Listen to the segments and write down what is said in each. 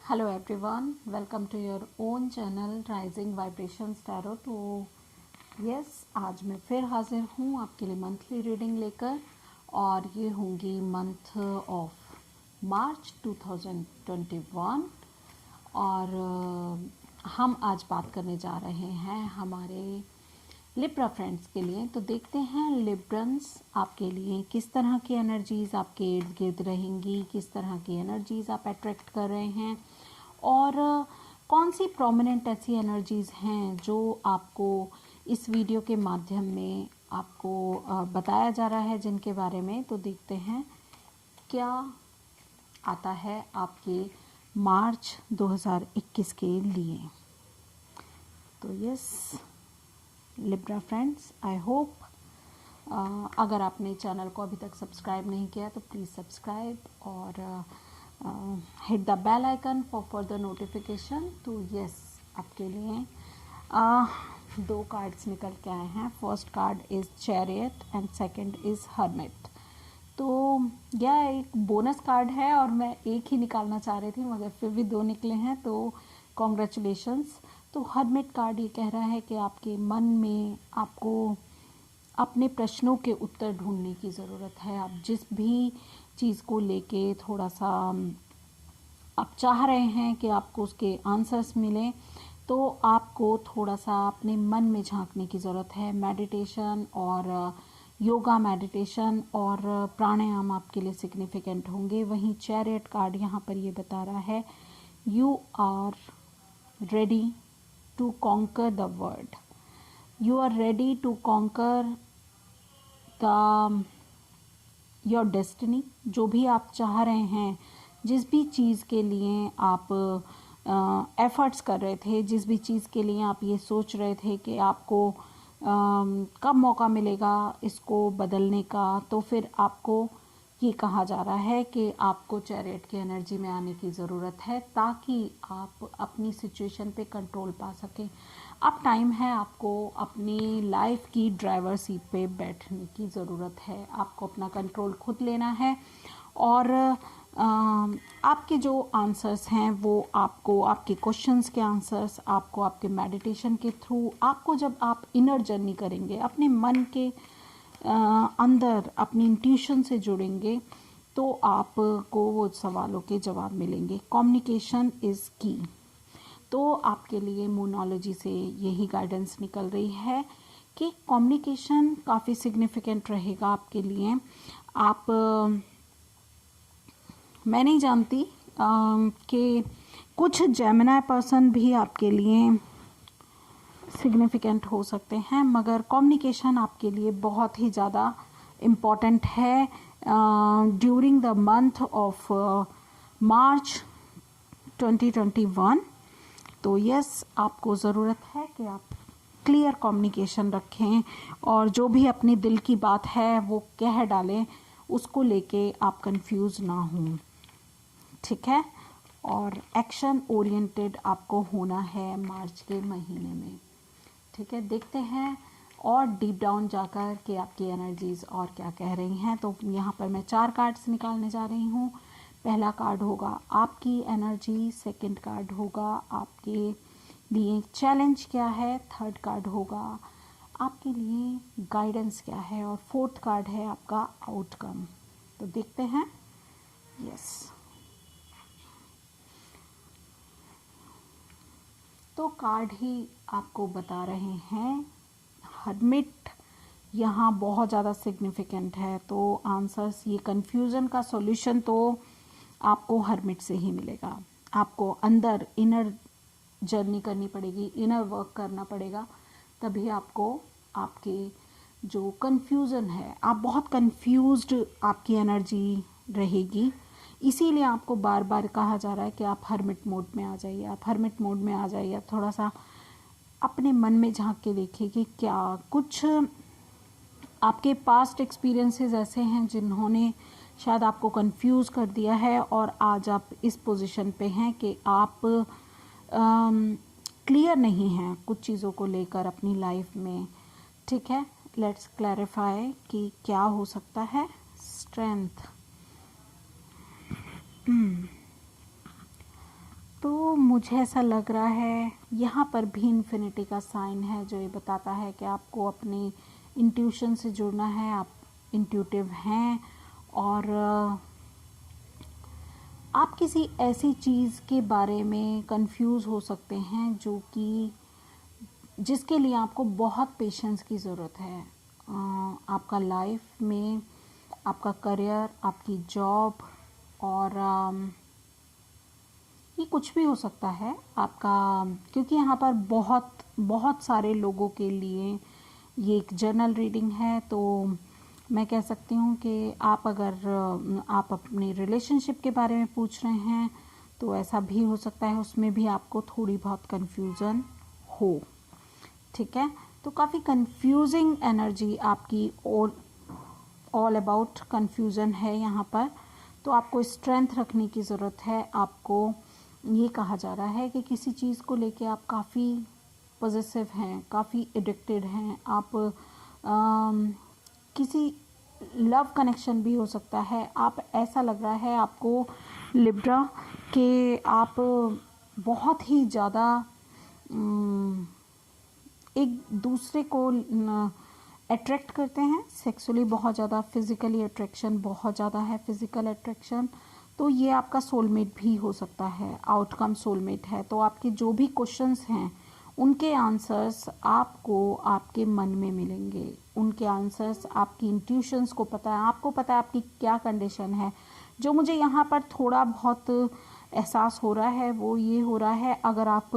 Hello everyone, welcome to your own channel rising vibrations tarot. तो आज मैं फिर हाजिर हूँ आपके लिए मंथली रीडिंग लेकर, और ये होंगी मंथ ऑफ मार्च 2021। और हम आज बात करने जा रहे हैं हमारे लिब्रा फ्रेंड्स के लिए। तो देखते हैं लिब्रन्स आपके लिए किस तरह की एनर्जीज आपके इर्द गिर्द रहेंगी, किस तरह की एनर्जीज आप अट्रैक्ट कर रहे हैं, और कौन सी प्रोमिनेंट ऐसी एनर्जीज हैं जो आपको इस वीडियो के माध्यम में आपको बताया जा रहा है, जिनके बारे में। तो देखते हैं क्या आता है आपके मार्च 2021 के लिए। तो लिब्रा फ्रेंड्स, आई होप अगर आपने चैनल को अभी तक सब्सक्राइब नहीं किया तो प्लीज़ सब्सक्राइब और hit the bell icon for further notification. तो आपके लिए दो कार्ड्स निकल के आए हैं। First card is chariot and second is hermit. तो यह एक बोनस कार्ड है और मैं एक ही निकालना चाह रही थी, मगर फिर भी दो निकले हैं, तो कॉन्ग्रेचुलेशंस। तो हर्मिट कार्ड ये कह रहा है कि आपके मन में आपको अपने प्रश्नों के उत्तर ढूंढने की ज़रूरत है। आप जिस भी चीज़ को लेके थोड़ा सा आप चाह रहे हैं कि आपको उसके आंसर्स मिलें, तो आपको थोड़ा सा अपने मन में झांकने की ज़रूरत है। मेडिटेशन और योगा, मेडिटेशन और प्राणायाम आपके लिए सिग्निफिकेंट होंगे। वहीं चैरियट कार्ड यहाँ पर ये बता रहा है, you are ready to conquer the world. You are ready to conquer the your destiny. जो भी आप चाह रहे हैं, जिस भी चीज़ के लिए आप एफर्ट्स कर रहे थे, जिस भी चीज़ के लिए आप ये सोच रहे थे कि आपको कब मौका मिलेगा इसको बदलने का, तो फिर आपको ये कहा जा रहा है कि आपको चैरियट की एनर्जी में आने की ज़रूरत है ताकि आप अपनी सिचुएशन पे कंट्रोल पा सकें। अब टाइम है आपको अपनी लाइफ की ड्राइवर सीट पे बैठने की ज़रूरत है। आपको अपना कंट्रोल खुद लेना है, और आपके जो आंसर्स हैं वो आपको, आपके क्वेश्चंस के आंसर्स आपको आपके मेडिटेशन के थ्रू, आपको जब आप इनर जर्नी करेंगे, अपने मन के अंदर अपनी इंट्यूशन से जुड़ेंगे, तो आपको वो सवालों के जवाब मिलेंगे। कम्युनिकेशन इज़ की। तो आपके लिए मोनोलॉजी से यही गाइडेंस निकल रही है कि कम्युनिकेशन काफ़ी सिग्निफिकेंट रहेगा आपके लिए। आप मैं नहीं जानती कि कुछ जेमिनी पर्सन भी आपके लिए सिग्निफिकेंट हो सकते हैं, मगर कम्युनिकेशन आपके लिए बहुत ही ज़्यादा इम्पॉर्टेंट है during the month of March 2021। तो आपको ज़रूरत है कि आप क्लियर कम्युनिकेशन रखें, और जो भी अपने दिल की बात है वो कह डालें, उसको लेके आप कंफ्यूज ना हों, ठीक है। और एक्शन ओरिएंटेड आपको होना है मार्च के महीने में, ठीक है। देखते हैं और डीप डाउन जाकर कि आपकी एनर्जीज और क्या कह रही हैं। तो यहाँ पर मैं 4 कार्ड्स निकालने जा रही हूँ। पहला कार्ड होगा आपकी एनर्जी, सेकंड कार्ड होगा आपके लिए चैलेंज क्या है, थर्ड कार्ड होगा आपके लिए गाइडेंस क्या है, और फोर्थ कार्ड है आपका आउटकम। तो देखते हैं। तो कार्ड ही आपको बता रहे हैं हर्मिट यहाँ बहुत ज़्यादा सिग्निफिकेंट है। तो आंसर्स, ये कन्फ्यूज़न का सॉल्यूशन तो आपको हर्मिट से ही मिलेगा। आपको अंदर इनर जर्नी करनी पड़ेगी, इनर वर्क करना पड़ेगा, तभी आपको आपके जो कन्फ्यूज़न है, आप बहुत कन्फ्यूज्ड आपकी एनर्जी रहेगी। इसीलिए आपको बार बार कहा जा रहा है कि आप हर्मिट मोड में आ जाइए, आप हर्मिट मोड में आ जाइए। आप थोड़ा सा अपने मन में झांक के देखिए कि क्या कुछ आपके पास्ट एक्सपीरियंसेस ऐसे हैं जिन्होंने शायद आपको कंफ्यूज कर दिया है, और आज आप इस पोजीशन पे हैं कि आप क्लियर नहीं हैं कुछ चीज़ों को लेकर अपनी लाइफ में, ठीक है। लेट्स क्लैरिफाई कि क्या हो सकता है। स्ट्रेंथ, मुझे ऐसा लग रहा है यहाँ पर भी इन्फिनिटी का साइन है, जो ये बताता है कि आपको अपनी इंट्यूशन से जुड़ना है, आप इंट्यूटिव हैं और आप किसी ऐसी चीज़ के बारे में कंफ्यूज हो सकते हैं जो कि जिसके लिए आपको बहुत पेशेंस की ज़रूरत है। आपका लाइफ में आपका करियर, आपकी जॉब और ये कुछ भी हो सकता है आपका, क्योंकि यहाँ पर बहुत बहुत सारे लोगों के लिए ये एक जर्नल रीडिंग है। तो मैं कह सकती हूँ कि आप अगर आप अपने रिलेशनशिप के बारे में पूछ रहे हैं तो ऐसा भी हो सकता है उसमें भी आपको थोड़ी बहुत कन्फ्यूज़न हो। ठीक है, तो काफ़ी कंफ्यूजिंग एनर्जी आपकी ऑल अबाउट कंफ्यूजन है यहाँ पर। तो आपको स्ट्रेंथ रखने की ज़रूरत है। आपको ये कहा जा रहा है कि किसी चीज़ को लेके आप काफ़ी पॉजिटिव हैं, काफ़ी एडिक्टेड हैं। आप किसी लव कनेक्शन भी हो सकता है। आप ऐसा लग रहा है आपको लिब्रा कि आप बहुत ही ज़्यादा एक दूसरे को अट्रैक्ट करते हैं सेक्सुअली, बहुत ज़्यादा फिज़िकली अट्रैक्शन बहुत ज़्यादा है, फिज़िकल अट्रैक्शन। तो ये आपका सोलमेट भी हो सकता है, आउटकम सोलमेट है। तो आपके जो भी क्वेश्चंस हैं उनके आंसर्स आपको आपके मन में मिलेंगे, उनके आंसर्स आपकी इंट्यूशंस को पता है, आपको पता है आपकी क्या कंडीशन है। जो मुझे यहाँ पर थोड़ा बहुत एहसास हो रहा है वो ये हो रहा है, अगर आप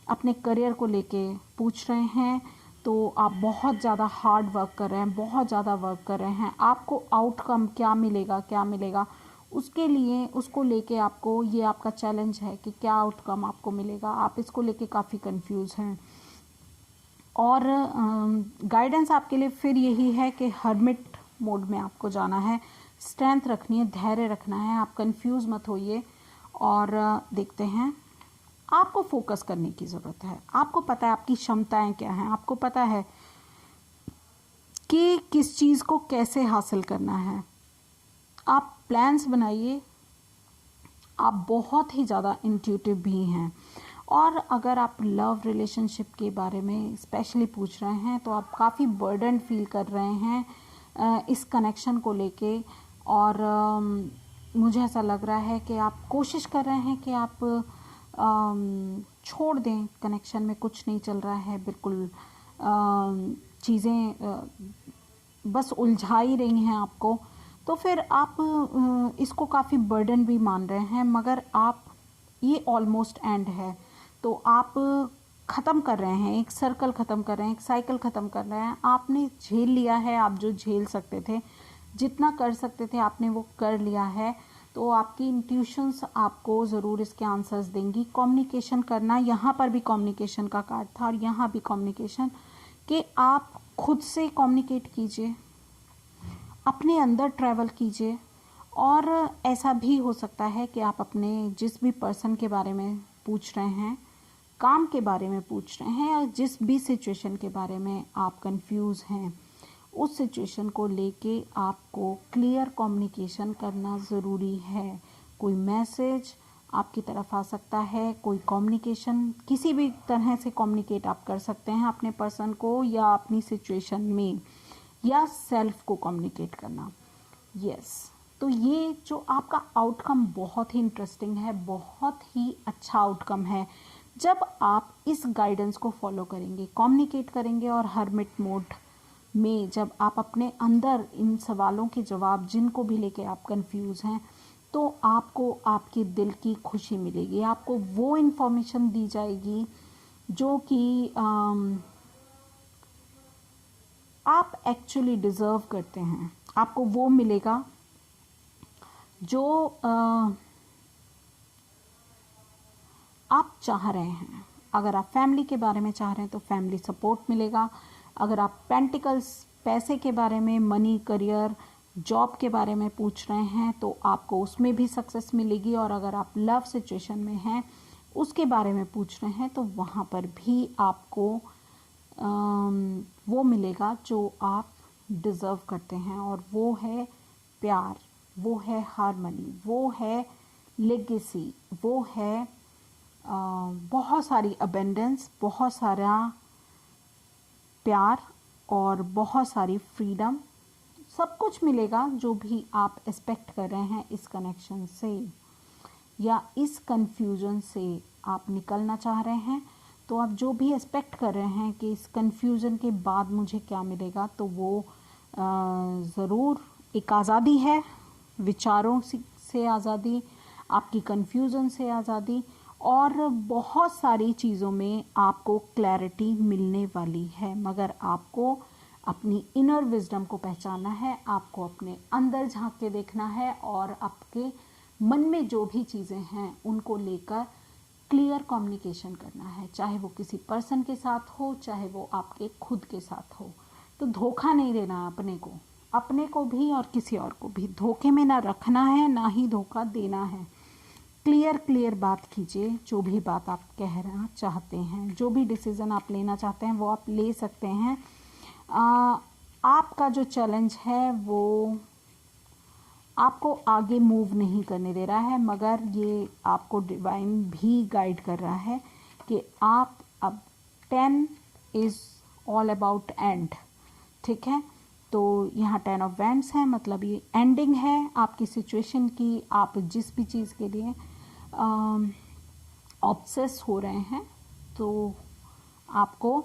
अपने करियर को लेके पूछ रहे हैं तो आप बहुत ज़्यादा हार्ड वर्क कर रहे हैं, बहुत ज़्यादा वर्क कर रहे हैं। आपको आउटकम क्या मिलेगा, क्या मिलेगा, उसके लिए उसको लेके आपको, ये आपका चैलेंज है कि क्या आउटकम आपको मिलेगा। आप इसको लेके काफ़ी कंफ्यूज हैं और गाइडेंस आपके लिए फिर यही है कि हर्मिट मोड में आपको जाना है, स्ट्रेंथ रखनी है, धैर्य रखना है, आप कंफ्यूज मत होइए। और देखते हैं, आपको फोकस करने की ज़रूरत है। आपको पता है आपकी क्षमताएं क्या हैं, आपको पता है कि किस चीज़ को कैसे हासिल करना है। आप प्लान्स बनाइए। आप बहुत ही ज़्यादा इंट्यूटिव भी हैं और अगर आप लव रिलेशनशिप के बारे में स्पेशली पूछ रहे हैं तो आप काफ़ी बर्डन फील कर रहे हैं इस कनेक्शन को लेके। और मुझे ऐसा लग रहा है कि आप कोशिश कर रहे हैं कि आप छोड़ दें, कनेक्शन में कुछ नहीं चल रहा है, बिल्कुल चीज़ें बस उलझा ही रही हैं आपको। तो फिर आप इसको काफ़ी बर्डन भी मान रहे हैं, मगर आप ये ऑलमोस्ट एंड है। तो आप ख़त्म कर रहे हैं, एक सर्कल ख़त्म कर रहे हैं, एक साइकिल ख़त्म कर रहे हैं। आपने झेल लिया है, आप जो झेल सकते थे, जितना कर सकते थे आपने वो कर लिया है। तो आपकी इंट्यूशंस आपको ज़रूर इसके आंसर्स देंगी। कम्युनिकेशन करना, यहाँ पर भी कम्युनिकेशन का कार्ड था और यहाँ भी कम्युनिकेशन, कि आप खुद से कम्युनिकेट कीजिए, अपने अंदर ट्रैवल कीजिए। और ऐसा भी हो सकता है कि आप अपने जिस भी पर्सन के बारे में पूछ रहे हैं, काम के बारे में पूछ रहे हैं, या जिस भी सिचुएशन के बारे में आप कंफ्यूज हैं, उस सिचुएशन को लेके आपको क्लियर कम्युनिकेशन करना ज़रूरी है। कोई मैसेज आपकी तरफ आ सकता है, कोई कम्युनिकेशन, किसी भी तरह से कम्युनिकेट आप कर सकते हैं अपने पर्सन को या अपनी सिचुएशन में, या सेल्फ को कम्युनिकेट करना। यस, तो ये जो आपका आउटकम बहुत ही इंटरेस्टिंग है, बहुत ही अच्छा आउटकम है जब आप इस गाइडेंस को फॉलो करेंगे, कम्युनिकेट करेंगे। और हर्मिट मोड में जब आप अपने अंदर इन सवालों के जवाब, जिनको भी लेके आप कंफ्यूज हैं, तो आपको आपके दिल की खुशी मिलेगी, आपको वो इन्फॉर्मेशन दी जाएगी जो कि आप एक्चुअली डिज़र्व करते हैं। आपको वो मिलेगा जो आप चाह रहे हैं। अगर आप फैमिली के बारे में चाह रहे हैं तो फैमिली सपोर्ट मिलेगा। अगर आप पेंटिकल्स, पैसे के बारे में, मनी, करियर, जॉब के बारे में पूछ रहे हैं तो आपको उसमें भी सक्सेस मिलेगी। और अगर आप लव सिचुएशन में हैं, उसके बारे में पूछ रहे हैं, तो वहाँ पर भी आपको वो मिलेगा जो आप डिज़र्व करते हैं। और वो है प्यार, वो है हार्मनी, वो है लेगेसी, वो है बहुत सारी अबेंडेंस, बहुत सारा प्यार और बहुत सारी फ्रीडम, सब कुछ मिलेगा जो भी आप एक्सपेक्ट कर रहे हैं इस कनेक्शन से या इस कन्फ्यूज़न से आप निकलना चाह रहे हैं। तो आप जो भी एक्सपेक्ट कर रहे हैं कि इस कन्फ्यूज़न के बाद मुझे क्या मिलेगा, तो वो ज़रूर एक आज़ादी है, विचारों से आज़ादी, आपकी कन्फ्यूज़न से आज़ादी, और बहुत सारी चीज़ों में आपको क्लैरिटी मिलने वाली है। मगर आपको अपनी इनर विजडम को पहचानना है, आपको अपने अंदर झांक के देखना है और आपके मन में जो भी चीज़ें हैं उनको लेकर क्लियर कम्युनिकेशन करना है, चाहे वो किसी पर्सन के साथ हो, चाहे वो आपके खुद के साथ हो। तो धोखा नहीं देना अपने को भी और किसी और को भी धोखे में ना रखना है, ना ही धोखा देना है। क्लियर बात कीजिए, जो भी बात आप कहना चाहते हैं, जो भी डिसीज़न आप लेना चाहते हैं वो आप ले सकते हैं। आपका जो चैलेंज है वो आपको आगे मूव नहीं करने दे रहा है, मगर ये आपको डिवाइन भी गाइड कर रहा है कि आप अब 10 इज़ ऑल अबाउट एंड, ठीक है। तो यहाँ 10 ऑफ वैंड्स है, मतलब ये एंडिंग है आपकी सिचुएशन की। आप जिस भी चीज़ के लिए ऑब्सेस हो रहे हैं, तो आपको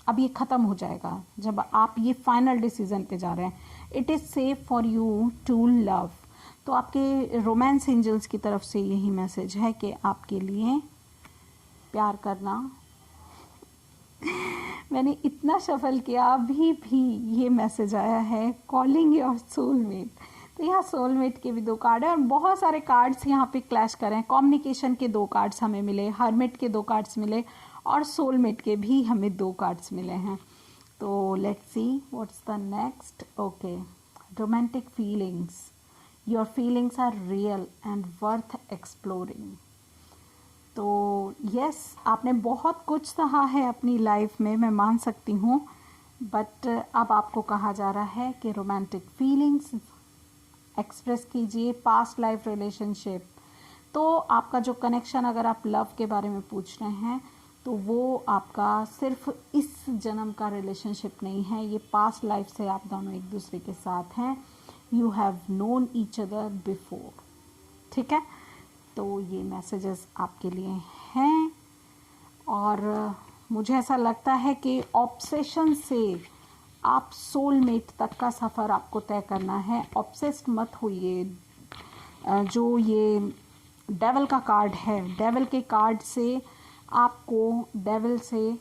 अब ये ख़त्म हो जाएगा जब आप ये फाइनल डिसीज़न पे जा रहे हैं। It is safe for you to love. तो आपके रोमांस एंजल्स की तरफ से यही मैसेज है कि आपके लिए प्यार करना मैंने इतना शफल किया, अभी भी ये मैसेज आया है, कॉलिंग योर सोलमेट। तो यहाँ सोलमेट के भी 2 कार्ड हैं और बहुत सारे कार्ड्स यहाँ पे क्लैश कर रहे हैं। कम्युनिकेशन के 2 कार्ड्स हमें मिले, हर्मिट के 2 कार्ड्स मिले और सोलमेट के भी हमें 2 कार्ड्स मिले हैं। तो let's see what's the next. Okay, romantic feelings, your feelings are real and worth exploring. तो यस, आपने बहुत कुछ सहा है अपनी लाइफ में, मैं मान सकती हूँ, बट अब आपको कहा जा रहा है कि रोमांटिक फीलिंग्स एक्सप्रेस कीजिए, पास्ट लाइफ रिलेशनशिप। तो आपका जो कनेक्शन, अगर आप लव के बारे में पूछ रहे हैं, तो वो आपका सिर्फ इस जन्म का रिलेशनशिप नहीं है, ये पास्ट लाइफ से आप दोनों एक दूसरे के साथ हैं। You have known each other before, ठीक है। तो ये मैसेजेस आपके लिए हैं और मुझे ऐसा लगता है कि ऑब्सेशन से आप सोलमेट तक का सफ़र आपको तय करना है। ऑब्सेस्ड मत होइए। जो ये डेविल का कार्ड है, डेविल के कार्ड से डेविल से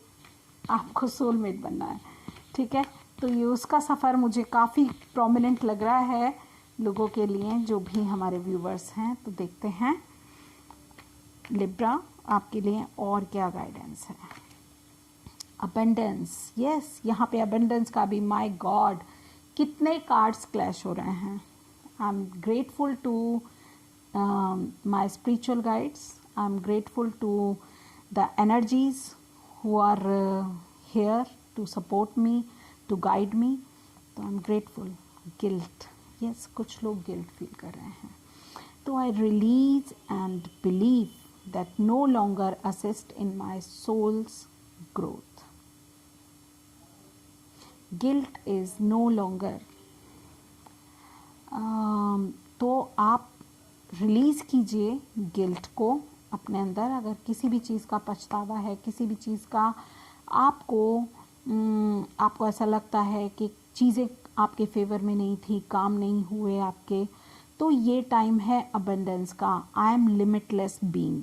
आपको सोलमेट बनना है, ठीक है। तो ये उसका सफ़र मुझे काफ़ी प्रोमिनेंट लग रहा है लोगों के लिए, जो भी हमारे व्यूवर्स हैं। तो देखते हैं लिब्रा आपके लिए और क्या गाइडेंस है। अबेंडेंस, यस, यहाँ पे अबेंडेंस का भी, माय गॉड, कितने कार्ड्स क्लैश हो रहे हैं। I am grateful to my spiritual guides, I am grateful to the energies who are here to support me, to guide me. तो I am grateful. Guilt, yes, कुछ लोग guilt feel कर रहे हैं। तो I release and believe that no longer assist in my soul's growth. Guilt is no longer. तो आप release कीजिए गिल्ट को अपने अंदर। अगर किसी भी चीज़ का पछतावा है, किसी भी चीज़ का आपको ऐसा लगता है कि चीज़ें आपके फेवर में नहीं थी, काम नहीं हुए आपके, तो ये टाइम है अबंडेंस का। I am limitless being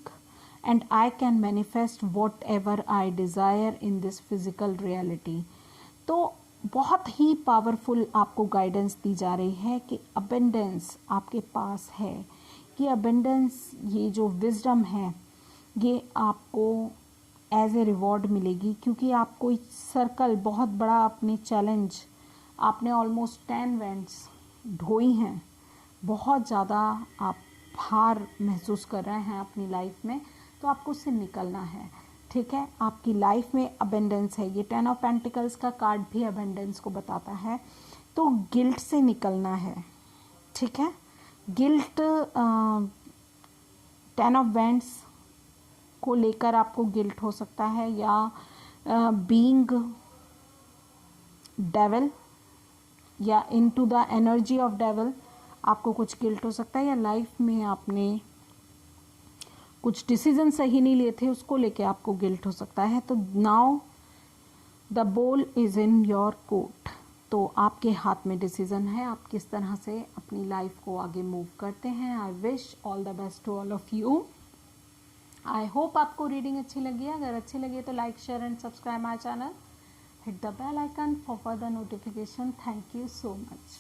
and I can manifest what ever I desire in this physical reality. तो बहुत ही पावरफुल आपको गाइडेंस दी जा रही है कि अबंडेंस आपके पास है। ये अबंडेंस, ये जो विजडम है, ये आपको एज ए रिवॉर्ड मिलेगी, क्योंकि आपको सर्कल बहुत बड़ा, अपने चैलेंज आपने ऑलमोस्ट 10 इवेंट्स ढोई हैं, बहुत ज़्यादा आप भार महसूस कर रहे हैं अपनी लाइफ में, तो आपको उससे निकलना है, ठीक है। आपकी लाइफ में अबेंडेंस है। ये 10 ऑफ पेंटिकल्स का कार्ड भी अबेंडेंस को बताता है। तो गिल्ट से निकलना है, ठीक है। गिल्ट, 10 ऑफ वैंड्स को लेकर आपको गिल्ट हो सकता है, या बीइंग डेविल या into the energy of devil आपको कुछ गिल्ट हो सकता है, या लाइफ में आपने कुछ डिसीजन सही नहीं लिए थे उसको लेके आपको गिल्ट हो सकता है। तो now the ball is in your court, तो आपके हाथ में डिसीजन है, आप किस तरह से अपनी लाइफ को आगे मूव करते हैं। I wish all the best to all of you. I hope आपको रीडिंग अच्छी लगी है। अगर अच्छी लगी है तो like, share and subscribe my channel, hit the bell icon for further notification. Thank you so much.